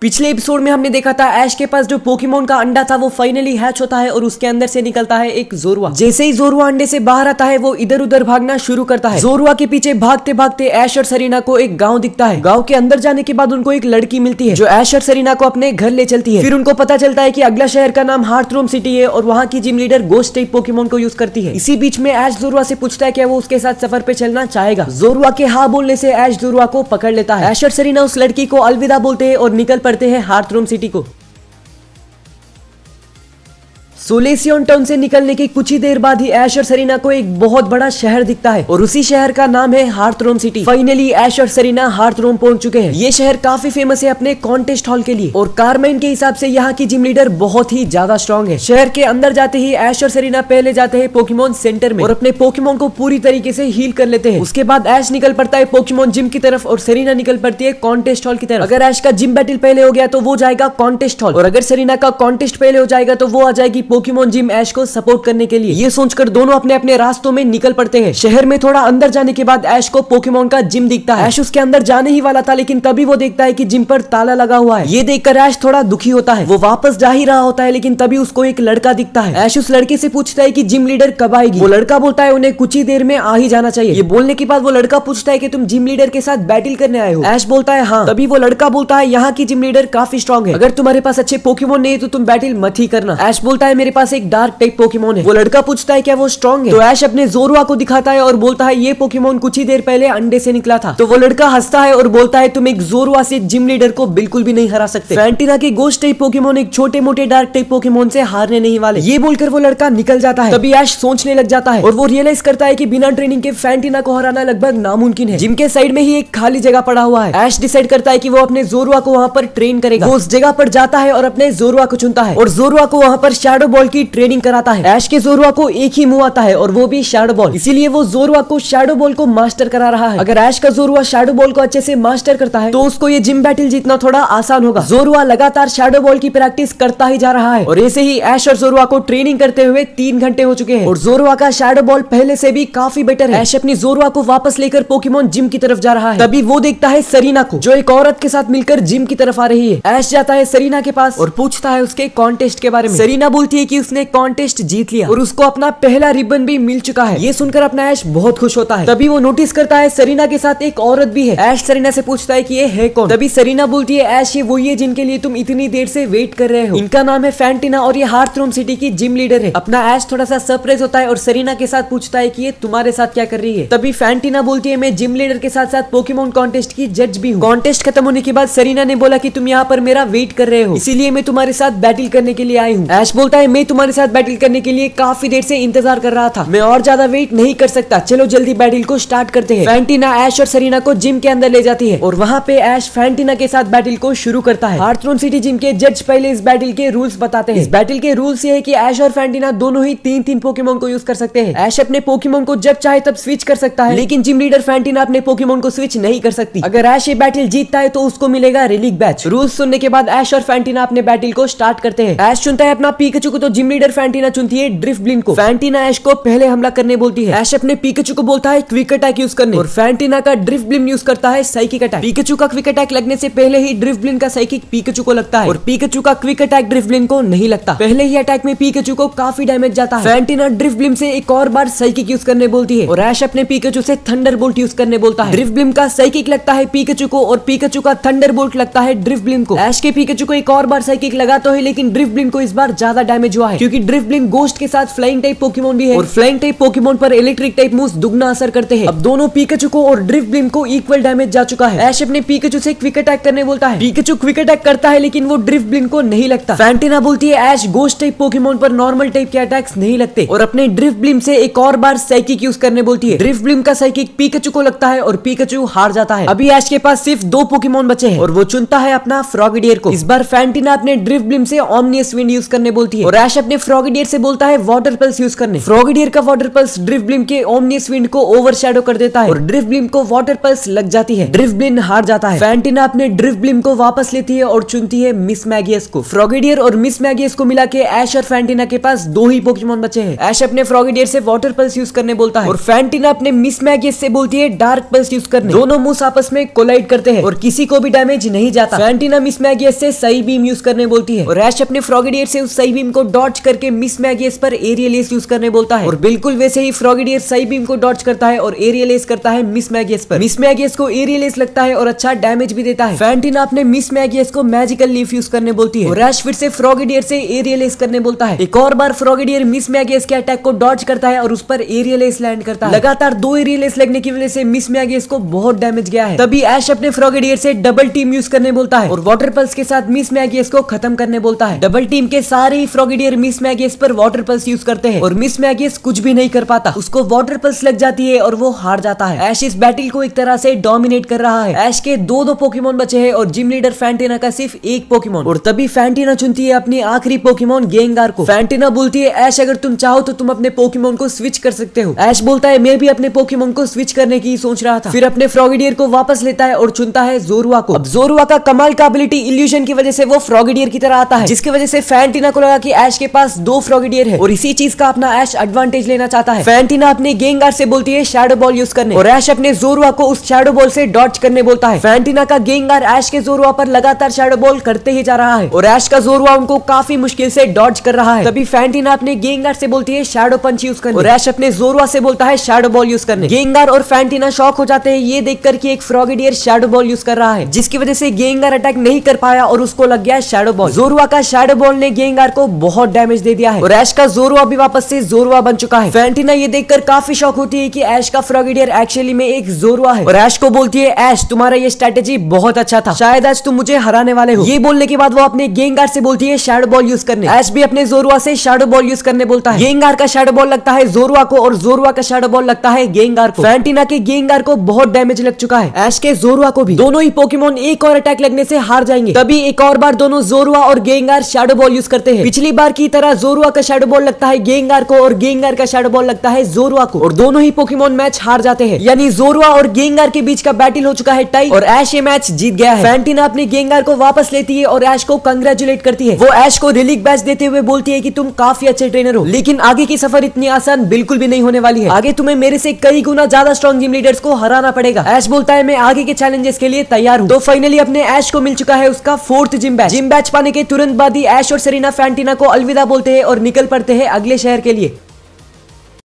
पिछले एपिसोड में हमने देखा था ऐश के पास जो पोकेमोन का अंडा था वो फाइनली हैच होता है और उसके अंदर से निकलता है एक जोरुआ। जैसे ही जोरुआ अंडे से बाहर आता है वो इधर उधर भागना शुरू करता है। जोरुआ के पीछे भागते भागते ऐश और सरीना को एक गांव दिखता है। गांव के अंदर जाने के बाद उनको एक लड़की मिलती है जो ऐश और सरीना को अपने घर ले चलती है। फिर उनको पता चलता है कि अगला शहर का नाम हार्थरोम सिटी है और वहाँ की gym leader ghost type Pokemon को यूज करती है। इसी बीच में ऐश जोरुआ से पूछता है कि वो उसके साथ सफर पे चलना चाहेगा। जोरुआ के हाँ बोलने से ऐश जोरुआ को पकड़ लेता है। ऐश और सरीना उस लड़की को अलविदा बोलते हैं और निकल पड़ते हैं हार्थरोम सिटी को। सोलेसियन टाउन से निकलने के कुछ ही देर बाद ही ऐश और सरीना को एक बहुत बड़ा शहर दिखता है और उसी शहर का नाम है हार्थरोम सिटी। फाइनली ऐश और सरीना हार्थरोम पहुंच चुके हैं। ये शहर काफी फेमस है अपने कॉन्टेस्ट हॉल के लिए और कारमेन के हिसाब से यहाँ की जिम लीडर बहुत ही ज्यादा स्ट्रॉन्ग है। शहर के अंदर जाते ही ऐश और सरीना पहले जाते हैं पोकेमोन सेंटर में और अपने पोकेमोन को पूरी तरीके से हील कर लेते हैं। उसके बाद ऐश निकल पड़ता है पोकेमोन जिम की तरफ और सरीना निकल पड़ती है कॉन्टेस्ट हॉल की तरफ। अगर ऐश का जिम बैटल पहले हो गया तो वो जाएगा कॉन्टेस्ट हॉल और अगर सरीना का कॉन्टेस्ट पहले हो जाएगा तो वो आ जाएगी पोकेमोन जिम ऐश को सपोर्ट करने के लिए। ये सोचकर दोनों अपने अपने रास्तों में निकल पड़ते हैं। शहर में थोड़ा अंदर जाने के बाद ऐश को पोकेमोन का जिम दिखता है। ऐश उसके अंदर जाने ही वाला था लेकिन तभी वो देखता है कि जिम पर ताला लगा हुआ है। ये देखकर ऐश थोड़ा दुखी होता है। वो वापस जा ही रहा होता है लेकिन तभी उसको एक लड़का दिखता है। ऐश उस लड़के से पूछता है कि जिम लीडर कब आएगी। वो लड़का बोलता है उन्हें कुछ ही देर में आ ही जाना चाहिए। ये बोलने के बाद वो लड़का पूछता है कि तुम जिम लीडर के साथ बैटल करने आए हो। ऐश बोलता है हाँ। तभी वो लड़का बोलता है यहाँ की जिम लीडर काफी स्ट्रॉन्ग है। अगर तुम्हारे पास अच्छे पोकेमोन नहीं है तो तुम बैटल मत ही करना। ऐश बोलता है मेरे पास एक डार्क टाइप पोकेमोन है। वो लड़का पूछता है क्या वो स्ट्रॉन्ग है। तो ऐश अपने जोरुआ को दिखाता है और बोलता है ये पोकेमोन कुछ ही देर पहले अंडे से निकला था। तो वो लड़का हंसता है और बोलता है तुम एक जोरुआ से जिम लीडर को बिल्कुल भी नहीं हरा सकते। फैंटिना के गोस्ट टाइप पोकेमोन एक छोटे मोटे डार्क टाइप पोकेमोन से हारने नहीं वाले। ये बोलकर वो लड़का निकल जाता है। तभी ऐश सोचने लग जाता है और वो रियलाइज करता है कि बिना ट्रेनिंग के फैंटिना को हराना लगभग नामुमकिन है। जिम के साइड में ही एक खाली जगह पड़ा हुआ है। ऐश डिसाइड करता है कि वो अपने जोरुआ को वहां पर ट्रेन करेगा। वो उस जगह पर जाता है और अपने जोरुआ को चुनता है और जोरुआ को वहां पर शैडो बॉल की ट्रेनिंग कराता है। ऐश के जोरुआ को एक ही मुंह आता है और वो भी शैडो बॉल। इसीलिए वो जोरुआ को शैडो बॉल को मास्टर करा रहा है। अगर ऐश का जोरुआ शैडो बॉल को अच्छे से मास्टर करता है तो उसको ये जिम बैटल जीतना थोड़ा आसान होगा। जोरुआ लगातार शैडो बॉल की प्रैक्टिस करता ही जा रहा है और ऐसे ही ऐश और जोरुआ को ट्रेनिंग करते हुए 3 घंटे हो चुके हैं और जोरुआ का शैडो बॉल पहले से भी काफी बेटर है। ऐश अपनी जोरुआ को वापस लेकर पोकेमोन जिम की तरफ जा रहा है। तभी वो देखता है सरीना को जो एक औरत के साथ मिलकर जिम की तरफ आ रही है। ऐश जाता है सरीना के पास और पूछता है उसके कॉन्टेस्ट के बारे में। सरीना बोलती है कि उसने कॉन्टेस्ट जीत लिया और उसको अपना पहला रिबन भी मिल चुका है। ये सुनकर अपना ऐश बहुत खुश होता है। तभी वो नोटिस करता है सरीना के साथ एक औरत भी है। ऐश सरीना से पूछता है कि ये है कौन। तभी सरीना बोलती है ऐश ये वही है जिनके लिए तुम इतनी देर से वेट कर रहे हो। इनका नाम है फैंटिना और ये हार्थरोम सिटी की जिम लीडर है। अपना ऐश थोड़ा सा सरप्राइज होता है और सरीना के साथ पूछता है कि ये तुम्हारे साथ क्या कर रही है। तभी फैंटिना बोलती है मैं जिम लीडर के साथ साथ पोकेमोन कॉन्टेस्ट की जज भी हूँ। कॉन्टेस्ट खत्म होने के बाद सरीना ने बोला कि तुम यहाँ पर मेरा वेट कर रहे हो इसीलिए मैं तुम्हारे साथ बैटल करने के लिए आई हूँ। ऐश बोलता है मैं तुम्हारे साथ बैटल करने के लिए काफी देर से इंतजार कर रहा था। मैं और ज्यादा वेट नहीं कर सकता। चलो जल्दी बैटल को स्टार्ट करते हैं। फैंटिना ऐश और सरीना को जिम के अंदर ले जाती है और वहाँ पे ऐश फैंटिना के साथ बैटल को शुरू करता है। हार्थरोम सिटी जिम के जज पहले इस बैटल के रूल्स बताते हैं। इस बैटल के रूल्स ये है कि ऐश और फैंटिना दोनों ही 3-3 पोकेमोन को यूज कर सकते हैं। ऐश अपने पोकेमोन को जब चाहे तब स्विच कर सकता है लेकिन जिम लीडर फैंटिना अपने पोकेमोन को स्विच नहीं कर सकती। अगर ऐश ये बैटल जीतता है तो उसको मिलेगा रिलीक बैच। रूल्स सुनने के बाद ऐश और फैंटिना अपने बैटल को स्टार्ट करते हैं। ऐश चुनता है अपना पिकाचू को तो जिम लीडर फैंटिना चुनती है ड्रिफ्टब्लिन को। फैंटिना ऐश को पहले हमला करने बोलती है। ऐश अपने पिकाचू को बोलता है क्विक अटैक यूज करने और फैंटिना का ड्रिफ्टब्लिन यूज करता है साइकिक अटैक। पिकाचू का क्विक अटैक लगने से पहले ही ड्रिफ्टब्लिन का साइकिक पिकाचू को लगता है और पिकाचू का क्विक अटैक ड्रिफ्टब्लिन को नहीं लगता। पहले ही अटैक में पिकाचू को काफी डैमेज जाता है। फैंटिना ड्रिफ्टब्लिन से एक और बार साइकिक यूज करने बोलती है और ऐश अपने पिकाचू से थंडरबोल्ट यूज करने बोलता है। ड्रिफ्टब्लिन का साइकिक लगता है पिकाचू को और पिकाचू का थंडरबोल्ट लगता है ड्रिफ्टब्लिन को। ऐश के पिकाचू को एक और बार साइकिक लगा तो है लेकिन ड्रिफ्टब्लिन को इस बार ज्यादा डैमेज हुआ है क्योंकि ड्रिफ्टब्लिन गोस्ट के साथ फ्लाइंग टाइप पोकेमोन भी है और फ्लाइंग टाइप पोकेमोन पर इलेक्ट्रिक टाइप मूव्स दुगना असर करते हैं। अब दोनों पिकाचू को और ड्रिफ्टब्लिन को इक्वल डैमेज जा चुका है। ऐश अपने पिकाचू से क्विक अटैक करने बोलता है। पिकाचू क्विक अटैक करता है लेकिन वो ड्रिफ्टब्लिन को नहीं लगता। फैंटिना बोलती है ऐश गोस्ट टाइप पोकेमोन पर नॉर्मल टाइप के अटैक्स नहीं लगते और अपने ड्रिफ्टब्लिन से एक और बार साइकिक यूज करने बोलती है। ड्रिफ्टब्लिन का साइकिक पिकाचू को लगता है और पिकाचू हार जाता है। अभी ऐश के पास सिर्फ 2 पोकेमोन बचे हैं और वो चुनता है अपना फ्रॉगेडियर को। इस बार फैंटिना अपने ड्रिफ्टब्लिन से ओमनियस विंड यूज करने बोलती है और और ऐश अपने फ्रॉगेडियर से बोलता है वाटर पल्स यूज करने। फ्रॉगेडियर का वाटर पल्स ड्रिफ्ट ब्लिम के ओमनियस विंड को ओवरशैडो कर देता है और ड्रिफ्ट ब्लिम को वाटर पल्स लग जाती है। ड्रिफ्ट ब्लिम हार जाता है। फैंटिना अपने ड्रिफ्ट ब्लिम को वापस लेती है और चुनती है मिस मैगियस को। फ्रॉगेडियर और मिस मैगियस को मिला के ऐश और फैंटिना के पास 2 ही पोकेमॉन बचे हैं। ऐश अपने फ्रॉगेडियर से वाटर पल्स यूज करने बोलता है और फैंटिना अपने मिस मैगियस से बोलती है डार्क पल्स यूज करने। दोनों मूस आपस में कोलाइड करते हैं और किसी को भी डैमेज नहीं जाता। फैंटिना मिस मैगियस से सही बीम यूज करने बोलती है और ऐश अपने फ्रॉगेडियर से उस सही बीम को डॉज करके मिस मैगियस पर एरियल एस यूज करने बोलता है और बिल्कुल वैसे ही फ्रॉगेडियर सही बीम को डॉज करता है और एरियल एस करता है मिस मैगियस पर। मिस मैगियस को एरियल एस लगता है और अच्छा डैमेज भी देता है। फैंटिना अपने मिस मैगियस को मैजिकल लीफ यूज करने बोलती है और ऐश फिर से फ्रॉगेडियर से एरियल एस करने बोलता है। एक और बार फ्रॉगेडियर मिस मैगियस के अटैक को डॉज करता है और उस पर एरियल एस लैंड करता है। लगातार 2 एरियल एस लगने की वजह से मिस मैगियस को बहुत डैमेज गया है। तभी ऐश अपने फ्रॉगेडियर से डबल टीम यूज करने बोलता है और वाटर पल्स के साथ मिस मैगियस को खत्म करने बोलता है। डबल टीम के सारे ही फ्रॉगेडियर मिस मैगियस पर वाटर पल्स यूज करते हैं और मिस मैगियस कुछ भी नहीं कर पाता। उसको वाटर पल्स लग जाती है और वो हार जाता है। ऐश इस बैटल को एक तरह से डोमिनेट कर रहा है। ऐश के 2 पोकेमॉन बचे हैं और जिम लीडर फैंटिना का सिर्फ 1 पोकेमॉन। और तभी फैंटिना चुनती है अपनी आखिरी पोकेमॉन गेंगार को। फैंटिना बोलती है ऐश अगर तुम चाहो तो तुम अपने पोकेमॉन को स्विच कर सकते हो। ऐश बोलता है मैं भी अपने पोकेमॉन को स्विच करने की सोच रहा था। फिर अपने फ्रॉगेडियर को वापस लेता है और चुनता है जोरुआ को। अब जोरुआ का कमाल का एबिलिटी इल्यूजन की वजह से वो फ्रॉगेडियर की तरह आता है, जिसकी वजह से फैंटिना को लगा कि ऐश के पास 2 फ्रॉगेडियर है और इसी चीज का अपना ऐश एडवांटेज लेना चाहता है। फैंटिना अपने गेंगार से बोलती है शैडो बॉल यूज करने और ऐश अपने जोरुआ को उस शैडो बॉल से डॉज करने बोलता है। फैंटिना का गेंगार ऐश के जोरुआ पर लगातार शैडो बॉल करते ही जा रहा है और ऐश का जोरुआ उनको काफी मुश्किल से डॉज कर रहा है। तभी फैंटिना अपने गेंगार से बोलती है शैडो पंच यूज करने और ऐश अपने जोरुआ से बोलता है शैडो बॉल यूज करने। गेंगार और फैंटिना शॉक हो जाते हैं ये देखकर कि एक फ्रॉगेडियर शैडो बॉल यूज कर रहा है, जिसकी वजह से गेंगार अटैक नहीं कर पाया और उसको लग गया शैडो बॉल। जोरुआ का शैडो बॉल ने गेंगार को बहुत डैमेज दे दिया है और ऐश का जोरुआ भी वापस से जोरुआ बन चुका है। फैंटिना ये देखकर काफी शॉक होती है कि ऐश का फ्रॉगेडियर एक्चुअली में एक जोरुआ है और ऐश को बोलती है ऐश तुम्हारा ये स्ट्रेटेजी बहुत अच्छा था, शायद आज तुम मुझे हराने वाले हो। ये बोलने के बाद वो अपने गेंगार से बोलती है शैडो बॉल यूज करने। ऐश भी अपने जोरुआ से शैडो बॉल यूज करने बोलता है। गेंगार का शैडो बॉल लगता है जोरुआ को और जोरुआ का शैडो बॉल लगता है गेंगार को। फैंटिना के गेंगार को बहुत डैमेज लग चुका है, ऐश के जोरुआ को भी। दोनों ही पोकेमॉन एक और अटैक लगने से हार जाएंगे। तभी एक और बार दोनों जोरुआ और गेंगार शैडो बॉल यूज करते हैं। पिछली बार की तरह जोरुआ का शैडो बॉल लगता है गेंगार को और गेंगार का शैडो बॉल लगता है जोरुआ को और दोनों ही पोकेमॉन मैच हार जाते हैं। यानी जोरुआ और गेंगार के बीच का बैटल हो चुका है टाई और ऐश ये मैच जीत गया है। फैंटिना अपने गेंगार को वापस लेती है और ऐश को कंग्रेचुलेट करती है। वो ऐश को रिलीक बैच देते हुए बोलती है कि तुम काफी अच्छे ट्रेनर हो, लेकिन आगे की सफर इतनी आसान बिल्कुल भी नहीं होने वाली है। आगे तुम्हें मेरे से कई गुना ज्यादा स्ट्रॉन्ग जिम लीडर्स को हराना पड़ेगा। ऐश बोलता है मैं आगे के चैलेंजेस के लिए तैयार हूँ। तो फाइनली अपने ऐश को मिल चुका है उसका 4th gym batch. Gym batch पाने के तुरंत बाद ही ऐश और सेरेना फैंटिना को अलविदा बोलते हैं और निकल पड़ते हैं अगले शहर के लिए।